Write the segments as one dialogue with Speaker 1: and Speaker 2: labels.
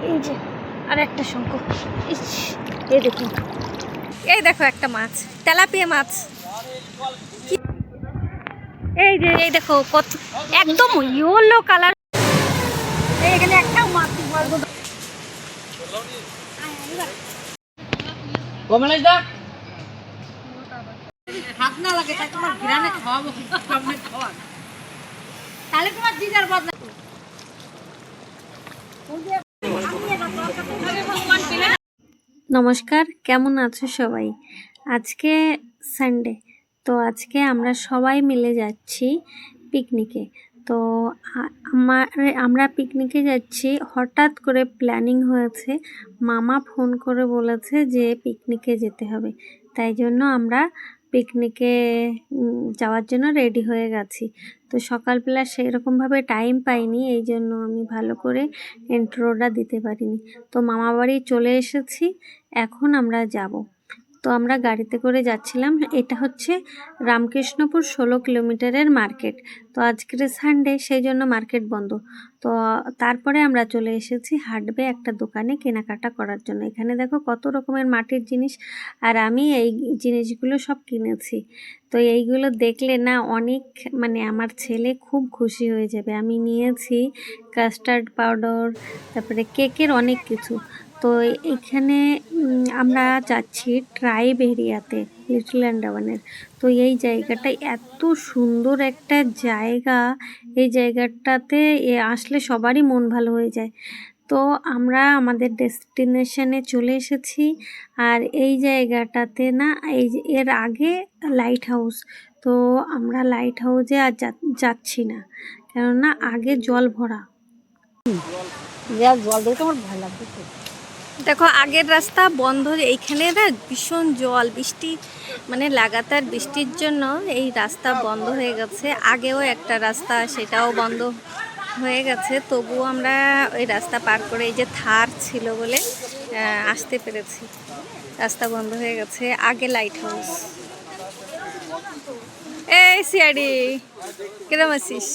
Speaker 1: এই যে আর একটা শঙ্খ, এই দেখুন, এই দেখো একটা মাছ, তেলাপিয়া মাছ। এই যে এই দেখো কত একদম ইয়েলো কালার। এখানে একটা মাছ হাত না লাগে তাই তোমার ঘিরানে খাওয়াবো, তাহলে তোমার জিজার বদলা। নমস্কার, কেমন আছো সবাই? আজকে সানডে, তো আজকে আমরা সবাই মিলে যাচ্ছি পিকনিকে। তো আমরা পিকনিকে যাচ্ছি, হঠাৎ করে প্ল্যানিং হয়েছে, মামা ফোন করে বলেছে যে পিকনিকে যেতে হবে, তাই জন্য আমরা পিকনিকে যাওয়ার জন্য রেডি হয়ে গেছি। তো সকালবেলা সেরকমভাবে টাইম পাইনি, এই জন্য আমি ভালো করে ইন্ট্রোটা দিতে পারিনি। তো মামা বাড়ি চলে এসেছি, এখন আমরা যাব। তো আমরা গাড়িতে করে যাচ্ছিলাম। এটা হচ্ছে রামকৃষ্ণপুর 16 কিলোমিটারের মার্কেট। তো আজকের সানডে, সেই জন্য মার্কেট বন্ধ। তো তারপরে আমরা চলে এসেছি হাটবে একটা দোকানে কেনাকাটা করার জন্য। এখানে দেখো কত রকমের মাটির জিনিস, আর আমি এই জিনিসগুলো সব কিনেছি। তো এইগুলো দেখলে না অনেক, মানে আমার ছেলে খুব খুশি হয়ে যাবে। আমি নিয়েছি কাস্টার্ড পাউডার, তারপরে কেকের অনেক কিছু। তো এখানে আমরা যাচ্ছি ট্রাইব এরিয়াতে, লিটল আন্ডামানের। তো এই জায়গাটা এত সুন্দর একটা জায়গা, এই জায়গাটাতে আসলে সবারই মন ভালো হয়ে যায়। তো আমরা আমাদের ডেস্টিনেশনে চলে এসেছি। আর এই জায়গাটাতে না, এর আগে লাইট হাউস, তো আমরা লাইট হাউসে আর যাচ্ছি না, কেননা আগে জল ভরা। জল দেখে আমার ভয় লাগছে। দেখো আগের রাস্তা বন্ধ, এইখানে না ভীষণ জল, বৃষ্টি মানে লাগাতার বৃষ্টির জন্য এই রাস্তা বন্ধ হয়ে গেছে। আগেও একটা রাস্তা, সেটাও বন্ধ হয়ে গেছে, তবুও আমরা ওই রাস্তা পার করে, এই যে থার ছিল বলে আসতে পেরেছি। রাস্তা বন্ধ হয়ে গেছে। আগে লাইট হাউস। এই সিআডি, কিরম আছিস?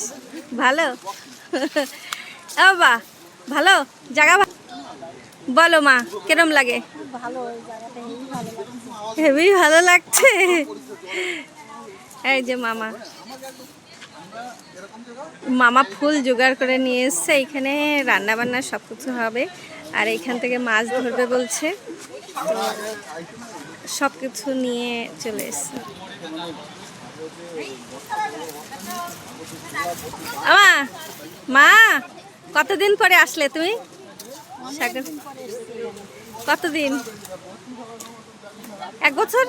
Speaker 1: ভালো? বাহ, ভালো জায়গা। বলো মা, কিরম লাগে? হেবি ভালো লাগছে। এই যে মামা মামা ফুল জোগাড় করে নিয়ে এসছে, এখানে রান্না বান্না সব কিছু হবে, আর এইখান থেকে মাছ ধরবে বলছে, তো সব কিছু নিয়ে চলে এসছে। মা, কতদিন পরে আসলে তুমি? কতদিন? 1 বছর?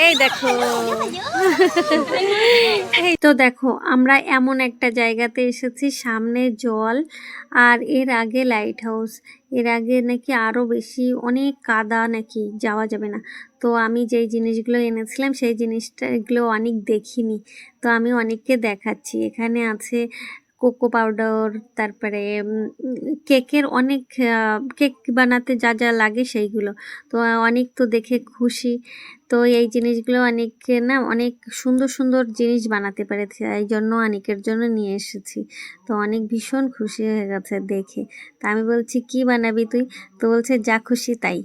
Speaker 1: এই দেখো, এই তো দেখো আমরা এমন একটা জায়গাতে এসেছি, সামনে জল, আর এর আগে লাইট হাউস। এর আগে নাকি আরও বেশি অনেক কাদা, নাকি যাওয়া যাবে না। তো আমি যেই জিনিসগুলো এনেছিলাম সেই জিনিসটাগুলো অনেক দেখিনি, তো আমি অনেককে দেখাচ্ছি। এখানে আছে কোকো পাউডার, তারপরে কেকের অনেক, কেক বানাতে যা যা লাগে সেইগুলো। তো অনেক তো দেখে খুশি। তো এই জিনিসগুলো অনেকে না অনেক সুন্দর সুন্দর জিনিস বানাতে পেরেছে, এই জন্য অনেকের জন্য নিয়ে এসেছি। তো অনেক ভীষণ খুশি হয়ে গেছে দেখে। তা আমি বলছি কি বানাবি তুই? তো বলছে যা খুশি তাই।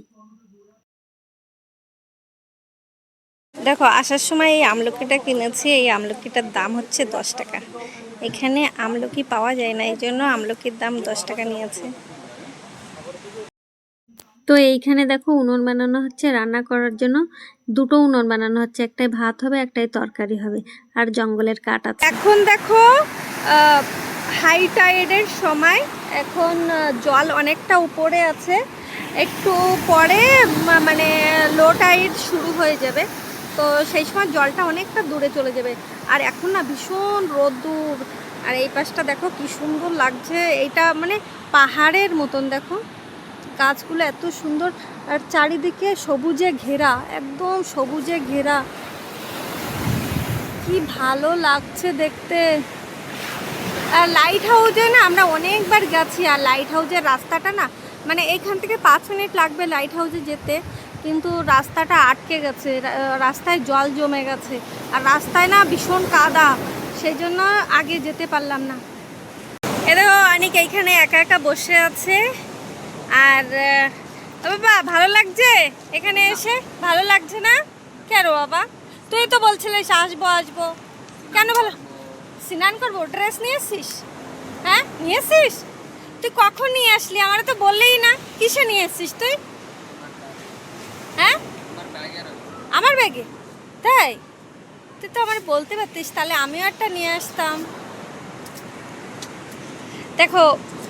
Speaker 1: দেখো আসার সময় এই আমলকিটা কিনেছি, এই আমলকিটার দাম হচ্ছে 10 টাকা। এখানে আমলকি পাওয়া যায় না, এই জন্য আমলকির দাম 10 টাকা নিয়েছে। তো এইখানে দেখো উনুন বানানো হচ্ছে রান্না করার জন্য। 2টো উনুন বানানো হচ্ছে, একটাই ভাত হবে, একটাই তরকারি হবে, আর জঙ্গলের কাঠ আছে। এখন দেখো হাই টাইডের সময়, এখন জল অনেকটা উপরে আছে, একটু পরে মানে লো টাইড শুরু হয়ে যাবে, তো সেই সময় জলটা অনেকটা দূরে চলে যাবে। আর এখন না ভীষণ রোদ্দুর, আর এই পাশটা দেখো কি সুন্দর লাগছে, এইটা মানে পাহাড়ের মতন। দেখো গাছগুলো এত সুন্দর, আর চারিদিকে সবুজে ঘেরা, একদম সবুজে ঘেরা, কি ভালো লাগছে দেখতে। আর লাইট হাউসে না আমরা অনেকবার গেছি, আর লাইট হাউসের রাস্তাটা না, মানে এইখান থেকে 5 মিনিট লাগবে লাইট হাউসে যেতে, কিন্তু রাস্তাটা আটকে গেছে, রাস্তায় জল জমে গেছে, আর রাস্তায় না ভীষণ কাদা, সেই জন্য আগে যেতে পারলাম না। এ দেখো অনেক এইখানে একা একা বসে আছে। আর বাবা ভালো লাগছে এখানে এসে? ভালো লাগছে না কেন বাবা? তুই তো বলছিলিস আসবো আসবো, কেন ভালো? স্নান করবো, ড্রেস নিয়ে এসছিস? হ্যাঁ নিয়ে এসছিস? তুই কখন নিয়ে আসলি? আমার তো বললেই না। কিসে নিয়ে এসছিস তুই? হ্যাঁ আমার ব্যাগে? তাই? তুই তো আমার বলতে পারতিস, তাহলে আমিও একটা নিয়ে আসতাম। দেখো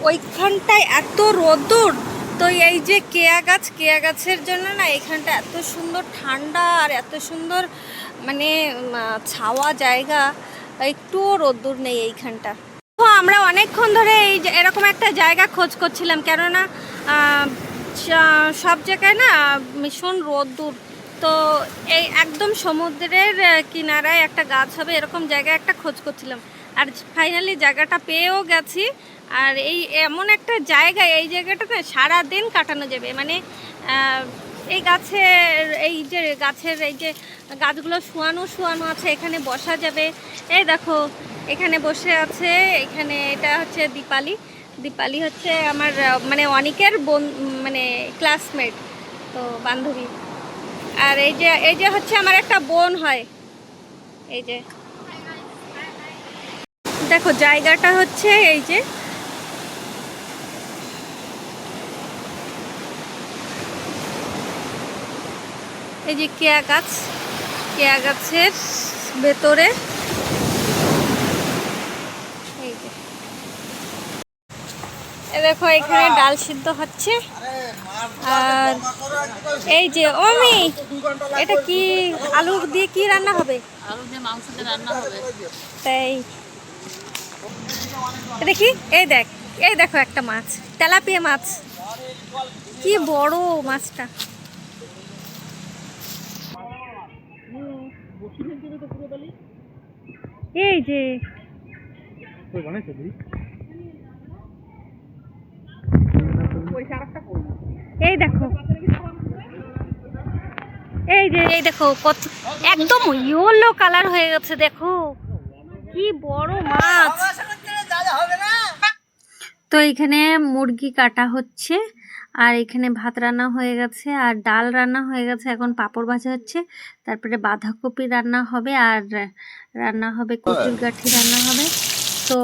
Speaker 1: ওইখানটায় এত রোদ্দুর, তো এই যে কেয়া গাছ, কেয়া গাছের জন্য না এইখানটা এত সুন্দর ঠান্ডা আর এত সুন্দর মানে ছাওয়া জায়গা, একটুও রোদ্দুর নেই এইখানটা। তো আমরা অনেকক্ষণ ধরে এই যে এরকম একটা জায়গা খোঁজ করছিলাম, কেননা সব জায়গায় না ভীষণ রোদ্দুর। তো এই একদম সমুদ্রের কিনারায় একটা গাছ হবে এরকম জায়গা একটা খোঁজ করছিলাম, আর ফাইনালি জায়গাটা পেয়েও গেছি। আর এই এমন একটা জায়গা, এই জায়গাটাতে সারাদিন কাটানো যাবে। মানে এই গাছের এই যে গাছগুলো শোয়ানো শোয়ানো আছে, এখানে বসা যাবে। এই দেখো এখানে বসে আছে, এখানে এটা হচ্ছে দীপালি। দীপালি হচ্ছে আমার মানে অনেকের মানে ক্লাসমেট, তো বান্ধবী। আর এই যে হচ্ছে আমার একটা বোন হয়। এই যে দেখো জায়গাটা হচ্ছে এই যে কেয়া গাছ, কেয়া গাছের ভেতরে এই যে দেখো এখানে ডাল সিদ্ধ হচ্ছে। আর এই যে অমি, এটা কি আলু দিয়ে কি রান্না হবে?
Speaker 2: আলু দিয়ে মাংস দিয়ে রান্না হবে।
Speaker 1: তাই দেখি, এই দেখো একটা মাছ, তেলাপিয়া মাছ, কি বড় মাছটা। এই যে এই দেখো, এই দেখো কত একদম ইয়েলো কালার হয়ে গেছে, দেখো কি বড় মাছ। তো এখানে মুরগি কাটা হচ্ছে, আর এখানে ভাত রান্না হয়ে গেছে, আর ডাল রান্না হয়ে গেছে, এখন পাঁপড় ভাজা হচ্ছে, তারপরে বাঁধাকপি রান্না হবে, আর রান্না হবে কচুর গাঠি রান্না হবে। তো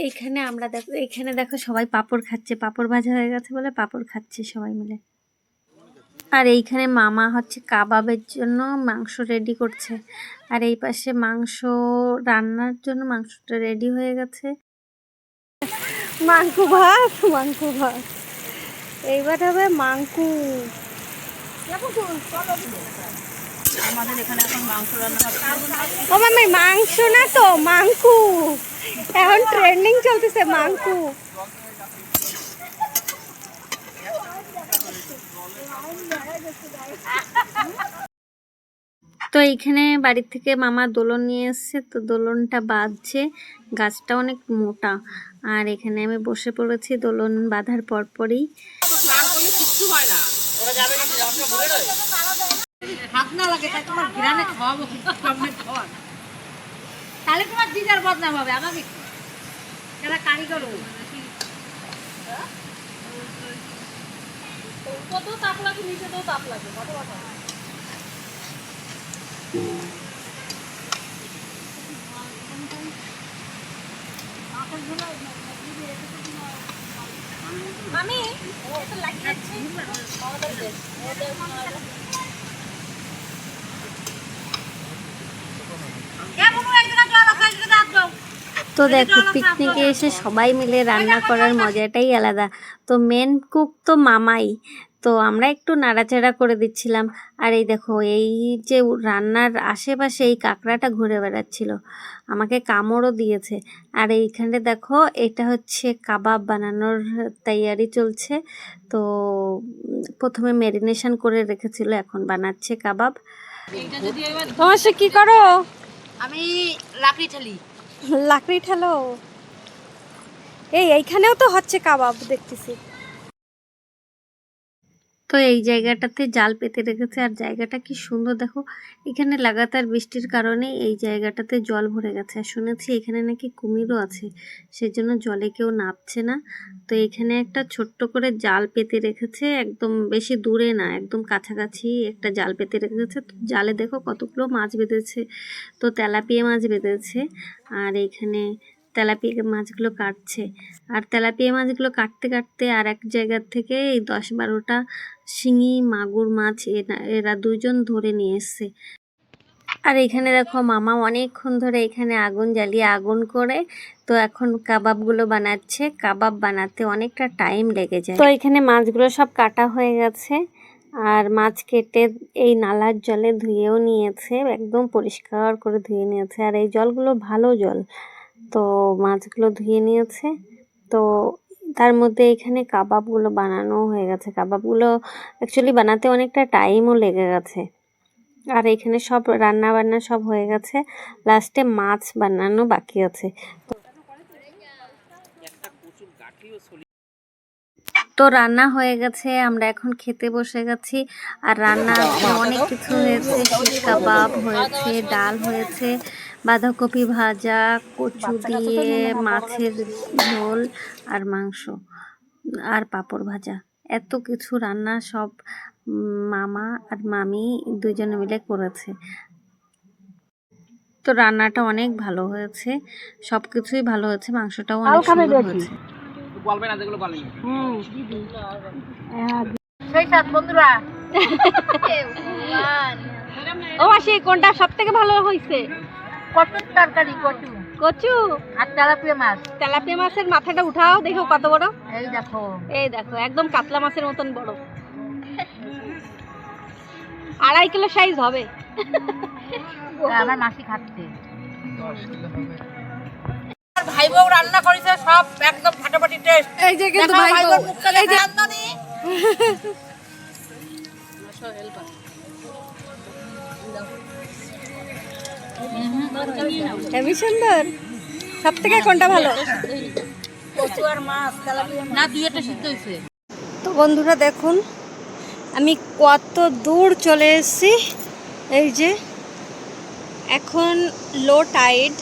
Speaker 1: এইখানে আমরা দেখো, এখানে দেখো সবাই পাঁপড় খাচ্ছে, পাঁপড় ভাজা হয়ে গেছে বলে পাঁপড় খাচ্ছে সবাই মিলে। আর এইখানে মামা হচ্ছে কাবাবের জন্য মাংস রেডি করছে, আর এই পাশে মাংস রান্নার জন্য মাংসটা রেডি হয়ে গেছে। মাংকু ভাত, মাংকু ভাত, এইবার হবে মাংকু।
Speaker 2: আমাদের এখানে এখন মাংস রান্না হচ্ছে।
Speaker 1: ও মামি মাংস না তো মাংকু, এখন ট্রেন্ডিং চলতেছে মাংকু। তো এইখানে বাড়ির থেকে মামা দোলন নিয়ে এসছে, তো দোলনটা বাঁধছে, গাছটা অনেক মোটা। আর এখানে আমি বসে পড়েছি দোলন বাঁধার পরপরই।
Speaker 2: তাহলে তোমার দিদার বদনাম হবে, আমাকে এরা কারিগর কত তাপ লাগে, নিচে তো তাপ লাগে, কত কথা।
Speaker 1: আমি এটা লাগিয়েছি। তো দেখো পিকনিকে এসে সবাই মিলে রান্না করার মজাটাই আলাদা। তো মেন কুক তো মামাই, তো আমরা একটু নাড়াচাড়া করে দিচ্ছিলাম। আর এই দেখো এই যে রান্নার আশেপাশে এই কাঁকড়াটা ঘুরে বেড়াচ্ছিল, আমাকে কামড়ও দিয়েছে। আর এইখানে দেখো এটা হচ্ছে কাবাব বানানোর তৈয়ারি চলছে। তো প্রথমে ম্যারিনেশন করে রেখেছিল, এখন বানাচ্ছে কাবাব। তোমার সে কি করো?
Speaker 2: আমি লাকড়ি ঠেলি।
Speaker 1: লাকড়ি ঠেলো? এইখানেও তো হচ্ছে কাবাব দেখতেছি। তো এই জায়গাটাতে জাল পেতে রেখেছে, আর জায়গাটা কি সুন্দর দেখো। এখানে লাগাতার বৃষ্টির কারণে এই জায়গাটাতে জল ভরে গেছে, আর শুনেছি এখানে নাকি কুমিরও আছে, সেজন্য জলে কেউ নামছে না। তো এখানে একটা ছোট্ট করে জাল পেতে রেখেছে, একদম বেশি দূরে না, একদম কাছাকাছি একটা জাল পেতে রেখেছে। তো জালে দেখো কতগুলো মাছ বেঁধেছে, তো তেলাপিয়া মাছ বেঁধেছে। আর এখানে তেলাপিয়া মাছগুলো কাটছে, আর তেলাপিয়া মাছগুলো কাটতে কাটতে আর এক জায়গার থেকে এই 10-12টা শিঙি মাগুর মাছ এরা দুজন ধরে নিয়ে এসছে। আর এখানে দেখো মামা অনেকক্ষণ ধরে এখানে আগুন জ্বালিয়ে আগুন করে তো এখন কাবাবগুলো বানাচ্ছে। কাবাব বানাতে অনেকটা টাইম লেগে যায়। তো এখানে মাছগুলো সব কাটা হয়ে গেছে, আর মাছ কেটে এই নালার জলে ধুয়েও নিয়েছে, একদম পরিষ্কার করে ধুয়ে নিয়েছে। আর এই জলগুলো ভালো জল, তো মাছগুলো ধুয়ে নিয়েছে। তো তার মধ্যে এখানে কাবাবগুলো বানানো হয়ে গেছে। কাবাবগুলো অ্যাকচুয়ালি বানাতে অনেকটা টাইমও লেগে গেছে। আর এখানে সব রান্না বান্না সব হয়ে গেছে, লাস্টে মাছ বানানো বাকি আছে। তো রান্না হয়ে গেছে, আমরা এখন খেতে বসে গেছি। আর রান্না অনেক কিছু হয়েছে, শিক কাবাব হয়েছে, ডাল হয়েছে, বাঁধাকপি ভাজা, কচু দিয়ে মাছের ঝোল, আর মাংস, আর পাঁপড় ভাজা। এত কিছু রান্না সব মামা আর মামি দুজনে মিলে করেছে। তো রান্নাটা অনেক ভালো হয়েছে, সব কিছুই ভালো হয়েছে, মাংসটাও অনেক সুন্দর হয়েছে।
Speaker 2: সেই সাত বন্ধুরা
Speaker 3: ও মাসি কোনটা সব থেকে ভালো হয়েছে?
Speaker 2: কচুর তরকারি, কচু
Speaker 3: কচু
Speaker 2: আর তেলাপিয়া মাছ।
Speaker 3: তেলাপিয়া মাছের মাথাটা উঠাও, দেখো কত বড়।
Speaker 2: এই দেখো,
Speaker 3: এই দেখো একদম কাতলা মাছের মতন বড়, 2.5 কিলো সাইজ হবে।
Speaker 2: আমার মাসি খাচ্ছে। ভাই বউ রান্না করেছে সব একদম ফাটাফাটি টেস্ট।
Speaker 3: এই যে কিন্তু ভাই
Speaker 2: বউর মুখটা দেখে আমদানি।
Speaker 3: হেবি সুন্দর। সব থেকে কোনটা ভালো?
Speaker 2: কচু আর মাছ, তেলাপিয়া না, দুইটা সিদ্ধ হয়েছে।
Speaker 3: তো বন্ধুরা দেখুন আমি কত দূর চলে এসেছি। এই যে এখন লো টাইড,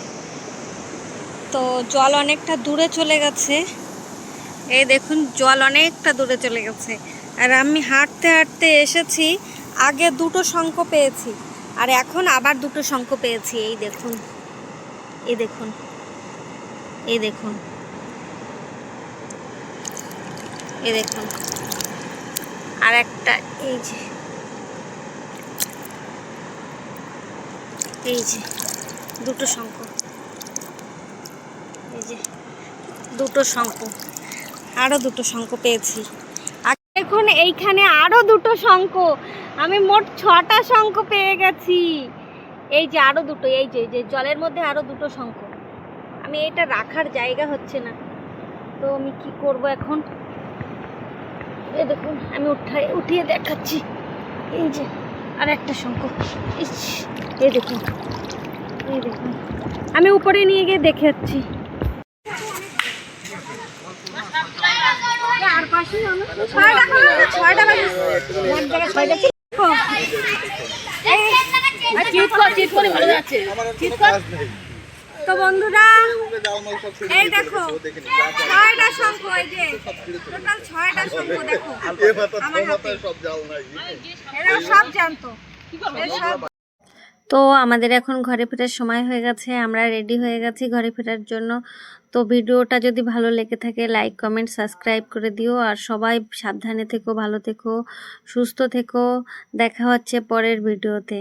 Speaker 3: তো জল অনেকটা দূরে চলে গেছে। এই দেখুন জল অনেকটা দূরে চলে গেছে, আর আমি হাঁটতে হাঁটতে এসেছি। আগে 2টো শঙ্খ পেয়েছি, আর এখন আবার 2টো শঙ্খ পেয়েছি। এই দেখুন, এই দেখুন, এই দেখুন, এই দেখুন, আর একটা এই যে, এই যে 2টো শঙ্খ, এই যে 2টো শঙ্খ, আরও 2টো শঙ্খ পেয়েছি। আর দেখুন এইখানে আরও 2টো শঙ্খ, আমি মোট 6টা শঙ্খ পেয়ে গেছি। এই যে আরও 2টো, এই যে জলের মধ্যে আরও 2টো শঙ্খ। আমি এটা রাখার জায়গা হচ্ছে না, তো আমি কি করব এখন। এই দেখুন আমি উঠিয়ে দেখাচ্ছি। এই যে আর একটা শঙ্খ, এই দেখুন, এই দেখুন, আমি উপরে নিয়ে গিয়ে দেখে যাচ্ছি। তো বন্ধুরা এই দেখো 6টা শঙ্খ, এই যে টোটাল 6টা শঙ্খ দেখো আমার হাতে। এরা সব জানতো।
Speaker 1: তো আমাদের এখন ঘরে ফেরার সময় হয়ে গেছে, আমরা রেডি হয়ে গেছি ঘরে ফেরার জন্য। তো ভিডিওটা যদি ভালো লেগে থাকে লাইক কমেন্ট সাবস্ক্রাইব করে দিও, আর সবাই সাবধানে থেকো, ভালো থেকো, সুস্থ থেকো। দেখা হচ্ছে পরের ভিডিওতে।